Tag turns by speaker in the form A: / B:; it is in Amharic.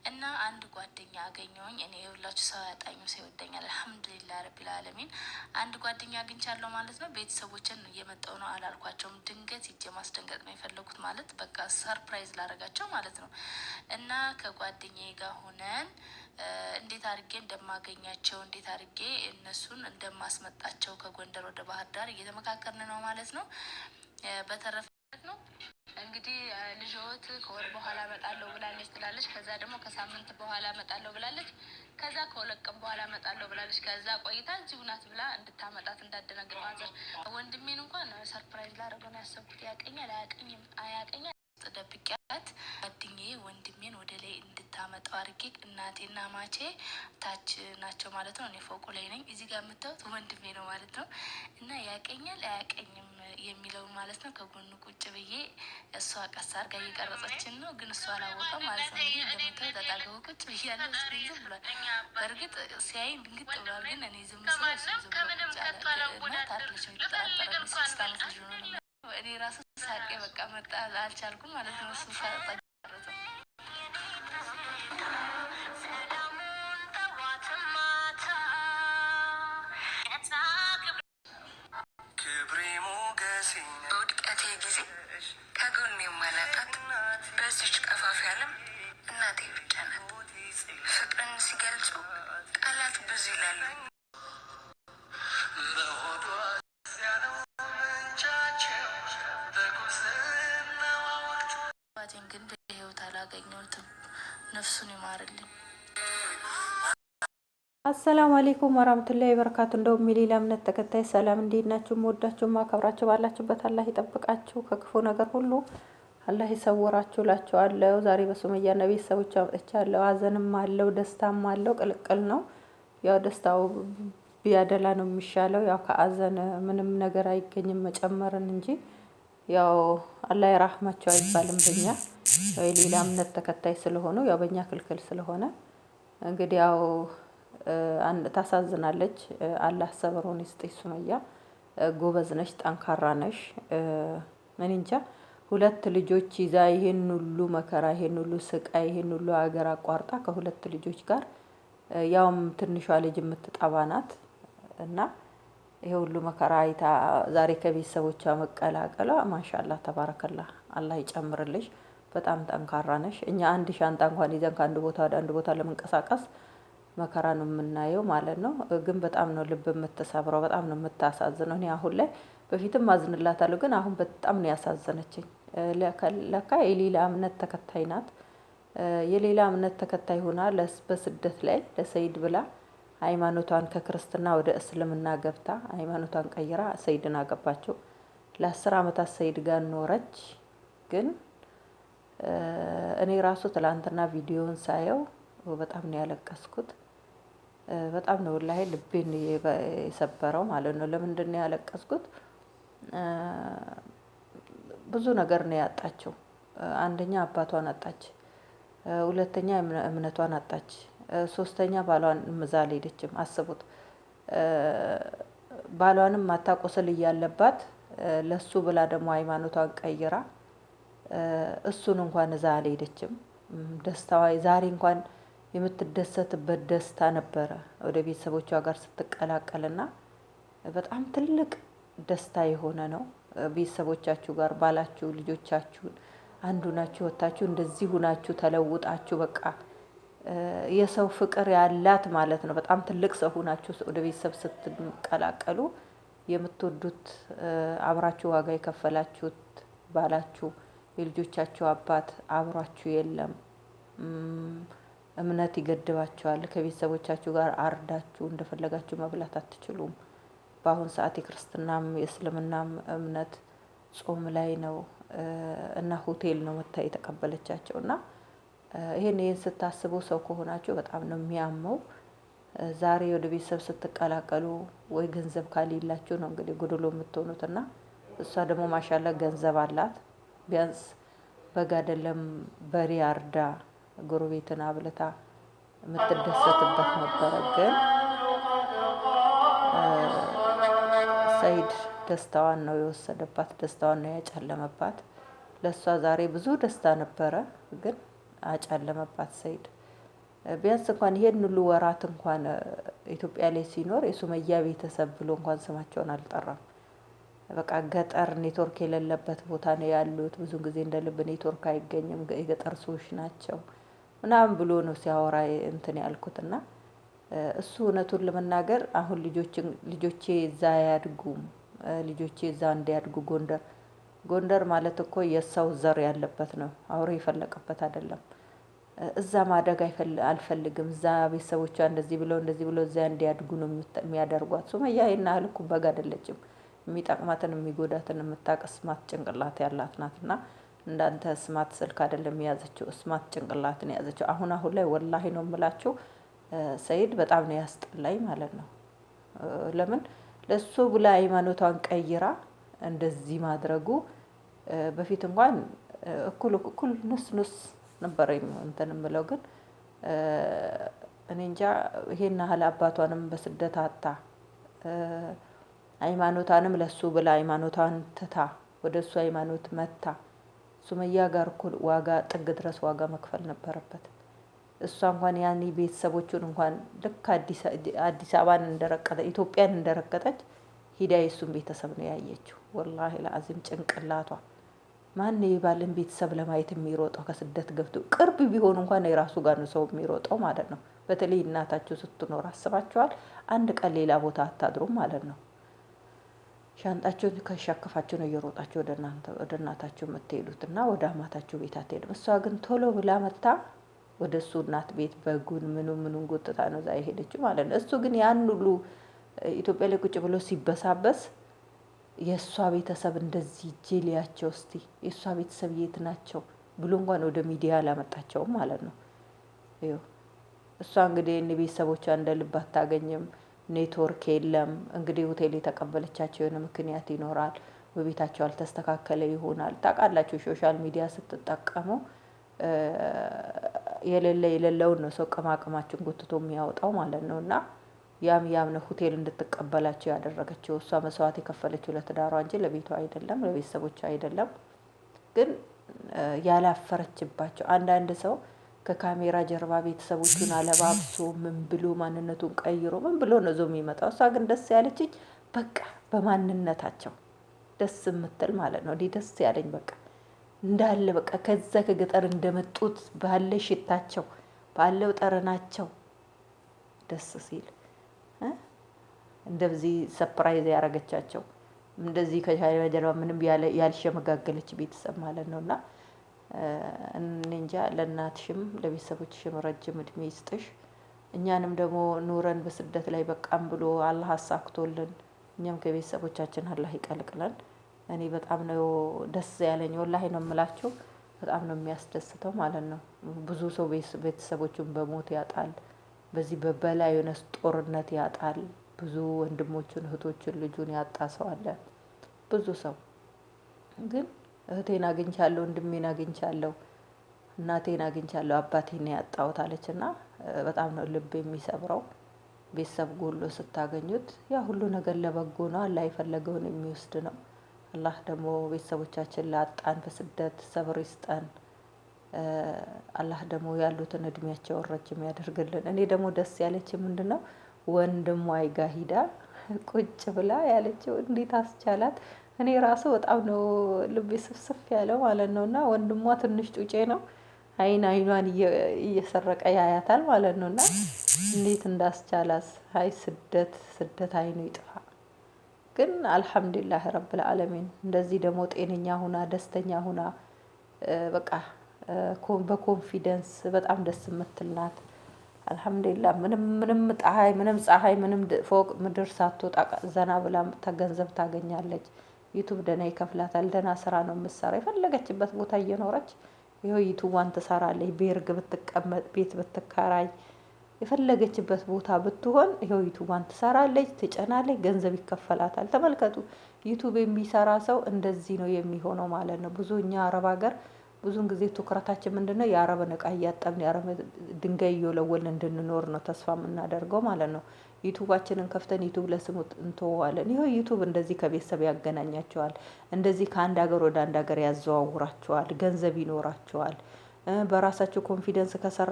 A: እና አንድ ጓደኛ አገኘሁኝ። እኔ የሁላችሁ ሰው ያጣኝም ሰው ይወደኛል አልሐምዱሊላህ ረቢል ዓለሚን። አንድ ጓደኛ አግኝቻለሁ ማለት ነው። ቤተሰቦችን እየመጣሁ ነው አላልኳቸውም። ድንገት ሂጄ ማስደንገጥ ነው የፈለጉት ማለት በቃ ሰርፕራይዝ ላደርጋቸው ማለት ነው። እና ከጓደኛዬ ጋር ሆነን እንዴት አድርጌ እንደማገኛቸው እንዴት አድርጌ እነሱን እንደማስመጣቸው ከጎንደር ወደ ባህር ዳር እየተመካከርን ነው ማለት ነው። በተረፈ ነው እንግዲህ ልጆት ከወር በኋላ እመጣለሁ ብላለች ትላለች። ከዛ ደግሞ ከሳምንት በኋላ እመጣለሁ ብላለች። ከዛ ከሁለት ቀን በኋላ እመጣለሁ ብላለች። ከዛ ቆይታ እዚሁ ናት ብላ እንድታመጣት እንዳደነግጥ ማዘር ወንድሜን እንኳን ሰርፕራይዝ ላደርገው ነው ያሰብኩት። ያቀኛል አያቀኛል ደብቂያት ጓደኛዬ ወንድሜን ወደ ላይ እንድታመጣው አድርጌ እናቴና ማቼ ታች ናቸው ማለት ነው። እኔ ፎቁ ላይ ነኝ። እዚህ ጋር የምታዩት ወንድሜ ነው ማለት ነው። እና ያቀኛል አያቀኝም የሚለው ማለት ነው። ከጎኑ ቁጭ ብዬ እሷ ቀስ አድርጋ እየቀረጸችን ነው፣ ግን እሷ አላወቀም ማለት ነው። እንግዲህ እንደምታዩ ተጣገቡ ቁጭ ብያለሁ። እሱ ዝም ብሏል። በእርግጥ ሲያይን ድንግጥ ብሏል፣ ግን እኔ ዝም ስለ እሱ ዝም ብሎ ቁጭ አለ እና ታድለች የሚጠራጠረ 6 ዓመት ልጅ ነው። እኔ ራሱ ሳቄ በቃ መጣ አልቻልኩም ማለት ነው። እሱ በውድቀቴ ጊዜ ከጎን የማላጣት በዚች ቀፋፊ ዓለም እናቴ ብቻ ናት። ፍቅርን ሲገልጹ ቃላት ብዙ ይላሉ። አባቴን ግን በህይወት አላገኘሁትም። ነፍሱን ይማርልኝ።
B: አሰላሙ አለይኩም ወራህመቱላሂ ወበረካቱ። እንደውም የሌላ እምነት ተከታይ ሰላም፣ እንዴት ናችሁ? የምወዳችሁ ማከብራችሁ ባላችሁበት አላህ ይጠብቃችሁ፣ ከክፉ ነገር ሁሉ አላህ ይሰውራችሁ እላችኋለሁ። ዛሬ በሱመያና ቤተሰቦቿ መጥቻለሁ። ሀዘንም አለው ደስታም አለው፣ ቅልቅል ነው። ያው ደስታው ቢያደላ ነው የሚሻለው። ያው ከሀዘን ምንም ነገር አይገኝም መጨመርን እንጂ ያው አላህ ይራህማቸው አይባልም። በእኛ ያው የሌላ እምነት ተከታይ ስለሆኑ ያው በእኛ ክልክል ስለሆነ እንግዲህ ያው ታሳዝናለች። አላህ ሰብሩን ይስጥሽ ሱመያ፣ ጎበዝ ነሽ፣ ጠንካራ ነሽ። እኔ እንጃ 2 ልጆች ይዛ ይሄን ሁሉ መከራ፣ ይሄን ሁሉ ስቃይ፣ ይሄን ሁሉ ሀገር አቋርጣ ከ2 ልጆች ጋር ያውም ትንሿ ልጅ የምትጠባ ናት እና ይሄ ሁሉ መከራ አይታ ዛሬ ከቤተሰቦቿ መቀላቀሏ ማሻአላህ ተባረከላህ፣ አላህ ይጨምርልሽ። በጣም ጠንካራ ነሽ። እኛ አንድ ሻንጣ እንኳን ይዘን ከአንድ ቦታ ወደ አንድ ቦታ ለመንቀሳቀስ መከራ ነው የምናየው ማለት ነው። ግን በጣም ነው ልብ የምትሰብረው፣ በጣም ነው የምታሳዝነው። እኔ አሁን ላይ በፊትም አዝንላታለሁ፣ ግን አሁን በጣም ነው ያሳዘነችኝ። ለካ የሌላ እምነት ተከታይ ናት። የሌላ እምነት ተከታይ ሆና በስደት ላይ ለሰይድ ብላ ሃይማኖቷን ከክርስትና ወደ እስልምና ገብታ ሃይማኖቷን ቀይራ ሰይድን አገባችው። ለ10 ዓመታት ሰይድ ጋር ኖረች። ግን እኔ ራሱ ትላንትና ቪዲዮውን ሳየው በጣም ነው ያለቀስኩት። በጣም ነው ወላሂ ልቤን የሰበረው ማለት ነው። ለምንድን ነው ያለቀስኩት? ብዙ ነገር ነው ያጣችው። አንደኛ አባቷን አጣች፣ ሁለተኛ እምነቷን አጣች፣ ሶስተኛ ባሏን እዛ አልሄደችም። አስቡት፣ ባሏንም ማታቆስል እያለባት ለሱ ብላ ደግሞ ሃይማኖቷን ቀይራ እሱን እንኳን እዛ አልሄደችም። ደስታዋ ዛሬ እንኳን የምትደሰትበት ደስታ ነበረ ወደ ቤተሰቦቿ ጋር ስትቀላቀልና በጣም ትልቅ ደስታ የሆነ ነው። ቤተሰቦቻችሁ ጋር ባላችሁ ልጆቻችሁን አንዱ ናችሁ ወጣችሁ እንደዚህ ሁናችሁ ተለውጣችሁ በቃ የሰው ፍቅር ያላት ማለት ነው። በጣም ትልቅ ሰው ሁናችሁ ወደ ቤተሰብ ስትቀላቀሉ የምትወዱት አብራችሁ ዋጋ የከፈላችሁት ባላችሁ የልጆቻችሁ አባት አብሯችሁ የለም። እምነት ይገድባችኋል። ከቤተሰቦቻችሁ ጋር አርዳችሁ እንደፈለጋችሁ መብላት አትችሉም። በአሁን ሰዓት የክርስትናም የእስልምናም እምነት ጾም ላይ ነው እና ሆቴል ነው መታ የተቀበለቻቸው እና ይሄን ስታስቡ ሰው ከሆናችሁ በጣም ነው የሚያመው። ዛሬ ወደ ቤተሰብ ስትቀላቀሉ ወይ ገንዘብ ካሌላችሁ ነው እንግዲህ ጎዶሎ የምትሆኑትና እሷ ደግሞ ማሻአላ ገንዘብ አላት። ቢያንስ በግ አይደለም በሬ አርዳ ጎረቤትን አብልታ የምትደሰትበት ነበረ። ግን ሰይድ ደስታዋን ነው የወሰደባት፣ ደስታዋን ነው ያጨለመባት። ለሷ ዛሬ ብዙ ደስታ ነበረ፣ ግን አጨለመባት ሰይድ። ቢያንስ እንኳን ይሄን ሁሉ ወራት እንኳን ኢትዮጵያ ላይ ሲኖር የሱመያ ቤተሰብ ብሎ እንኳን ስማቸውን አልጠራም። በቃ ገጠር ኔትወርክ የሌለበት ቦታ ነው ያሉት። ብዙ ጊዜ እንደ ልብ ኔትወርክ አይገኝም፣ የገጠር ሰዎች ናቸው ምናምን ብሎ ነው ሲያወራ እንትን ያልኩት። እና እሱ እውነቱን ለመናገር አሁን ልጆቼ እዛ አያድጉም፣ ልጆቼ እዛ እንዲያድጉ ጎንደር ማለት እኮ የሰው ዘር ያለበት ነው፣ አውሬ የፈለቀበት አይደለም። እዛ ማደግ አልፈልግም። እዛ ቤተሰቦቿ እንደዚህ ብለው እዛ እንዲያድጉ ነው የሚያደርጓት። ሱመያ ይሄን ያህል እኮ በግ አይደለችም። የሚጠቅማትን የሚጎዳትን የምታውቅ ስማት ጭንቅላት ያላት ናት። እና እንዳንተ ስማት ስልክ አይደለም የያዘችው፣ ስማት ጭንቅላትን የያዘችው። አሁን ላይ ወላሂ ነው የምላችሁ ሰይድ በጣም ነው ያስጠላኝ ማለት ነው። ለምን ለሱ ብላ ሃይማኖቷን ቀይራ እንደዚህ ማድረጉ። በፊት እንኳን እኩል ንስ ነበር እንትን የምለው፣ ግን እኔ እንጃ ይሄን ያህል አባቷንም በስደት አጣ፣ ሃይማኖቷንም ለሱ ብላ ሃይማኖቷን ትታ ወደ እሱ ሃይማኖት መታ። ሱመያ ጋር እኮ ዋጋ ጥግ ድረስ ዋጋ መክፈል ነበረበት። እሷ እንኳን ያኔ ቤተሰቦቹን እንኳን ልክ አዲስ አበባን እንደረቀጠ ኢትዮጵያን እንደረቀጠች ሂዳ የሱን ቤተሰብ ነው ያየችው። ወላሂ ለአዚም ጭንቅላቷ ማን የባልን ቤተሰብ ለማየት የሚሮጠው? ከስደት ገብቶ ቅርብ ቢሆን እንኳን የራሱ ጋር ነው ሰው የሚሮጠው ማለት ነው። በተለይ እናታችሁ ስትኖር አስባችኋል? አንድ ቀን ሌላ ቦታ አታድሩም ማለት ነው። ሻንጣችሁን ከሻከፋችሁ ነው እየሮጣችሁ ወደ እናታችሁ የምትሄዱት እና ወደ አማታችሁ ቤት አትሄድም። እሷ ግን ቶሎ ብላ መታ ወደ እሱ እናት ቤት በጉን ምኑን ጎትታ ነው እዛ የሄደችው ማለት ነው። እሱ ግን ያን ሁሉ ኢትዮጵያ ላይ ቁጭ ብሎ ሲበሳበስ የእሷ ቤተሰብ እንደዚህ ጄሊያቸው እስቲ የእሷ ቤተሰብ የት ናቸው ብሎ እንኳን ወደ ሚዲያ አላመጣቸውም ማለት ነው። እሷ እንግዲህ እኔ ቤተሰቦቿ እንደ ልብ አታገኝም፣ ኔትወርክ የለም። እንግዲህ ሆቴል የተቀበለቻቸው የሆነ ምክንያት ይኖራል፣ በቤታቸው አልተስተካከለ ይሆናል። ታውቃላችሁ ሶሻል ሚዲያ ስትጠቀሙ የሌለውን ነው ሰው ቅማቅማችን ጎትቶ የሚያወጣው ማለት ነው። እና ያም ነው ሆቴል እንድትቀበላቸው ያደረገችው። እሷ መስዋዕት የከፈለችው ለትዳሯ እንጂ ለቤቷ አይደለም፣ ለቤተሰቦቿ አይደለም። ግን ያላፈረችባቸው አንዳንድ ሰው ከካሜራ ጀርባ ቤተሰቦቹን አለባብሶ ምን ብሎ ማንነቱን ቀይሮ ምን ብሎ ነው ዞ የሚመጣው። እሷ ግን ደስ ያለችኝ በቃ በማንነታቸው ደስ የምትል ማለት ነው። ደስ ያለኝ በቃ እንዳለ በቃ ከዛ ከገጠር እንደመጡት ባለ ሽታቸው ባለው ጠረናቸው ደስ ሲል እንደዚህ ሰርፕራይዝ ያደረገቻቸው እንደዚህ ከካሜራ ጀርባ ምንም ያልሸመጋገለች ቤተሰብ ማለት ነውና እኔ እንጃ። ለእናትሽም ለቤተሰቦችሽም ረጅም እድሜ ይስጥሽ። እኛንም ደግሞ ኑረን በስደት ላይ በቃም ብሎ አላህ አሳክቶልን እኛም ከቤተሰቦቻችን አላህ ይቀልቅለን። እኔ በጣም ነው ደስ ያለኝ ወላሂ ነው የምላችሁ። በጣም ነው የሚያስደስተው ማለት ነው። ብዙ ሰው ቤተሰቦቹን በሞት ያጣል፣ በዚህ በበላይ የሆነ ጦርነት ያጣል። ብዙ ወንድሞቹን እህቶቹን ልጁን ያጣ ሰው አለ። ብዙ ሰው ግን እህቴን አግኝቻለሁ፣ ወንድሜን አግኝቻለሁ፣ እናቴን አግኝቻለሁ፣ አባቴን ያጣሁት አለችና በጣም ነው ልብ የሚሰብረው። ቤተሰብ ጎሎ ስታገኙት ያ ሁሉ ነገር ለበጎ ነው። አላህ የፈለገውን የሚወስድ ነው። አላህ ደግሞ ቤተሰቦቻችን ላጣን በስደት ሰብር ይስጠን። አላህ ደግሞ ያሉትን እድሜያቸውን ረጅም ያደርግልን። እኔ ደግሞ ደስ ያለችኝ ምንድነው ወንድሟ አይጋ ሂዳ ቁጭ ብላ ያለችው እንዴት አስቻላት? እኔ ራሱ በጣም ነው ልቤ ስፍስፍ ያለው ማለት ነውና ወንድሟ ትንሽ ጩጬ ነው። አይኗን እየሰረቀ ያያታል ማለት ነውና እንዴት እንዳስቻላት አይ ስደት አይኑ ይጥፋ። ግን አልሐምዱሊላህ ረብል ዓለሚን እንደዚህ ደግሞ ጤነኛ ሁና ደስተኛ ሁና በቃ በኮንፊደንስ በጣም ደስ የምትል ናት። አልሐምዱሊላህ ምንም ፀሐይ ምንም ፎቅ ምድር ሳትወጣ ዘና ብላ ገንዘብ ታገኛለች። ዩቱብ ደህና ይከፍላታል። ደህና ስራ ነው የምትሰራው። የፈለገችበት ቦታ እየኖረች ይኸው ዩቱቧን ትሰራለች። ቤርግ ብትቀመጥ ቤት ብትከራይ የፈለገችበት ቦታ ብትሆን ይኸው ዩቱቧን ትሰራለች፣ ትጨናለች፣ ገንዘብ ይከፈላታል። ተመልከቱ ዩቱብ የሚሰራ ሰው እንደዚህ ነው የሚሆነው ማለት ነው። ብዙ እኛ አረብ ሀገር ብዙን ጊዜ ትኩረታችን ምንድነው የአረብን እቃ እያጠብን የአረብ ድንጋይ እየወለወልን እንድንኖር ነው ተስፋ የምናደርገው ማለት ነው። ዩቱባችንን ከፍተን ዩቱብ ለስሙ እንተዋለን። ይኸው ዩቱብ እንደዚህ ከቤተሰብ ያገናኛቸዋል። እንደዚህ ከአንድ ሀገር ወደ አንድ ሀገር ያዘዋውራቸዋል። ገንዘብ ይኖራቸዋል። በራሳቸው ኮንፊደንስ ከሰራ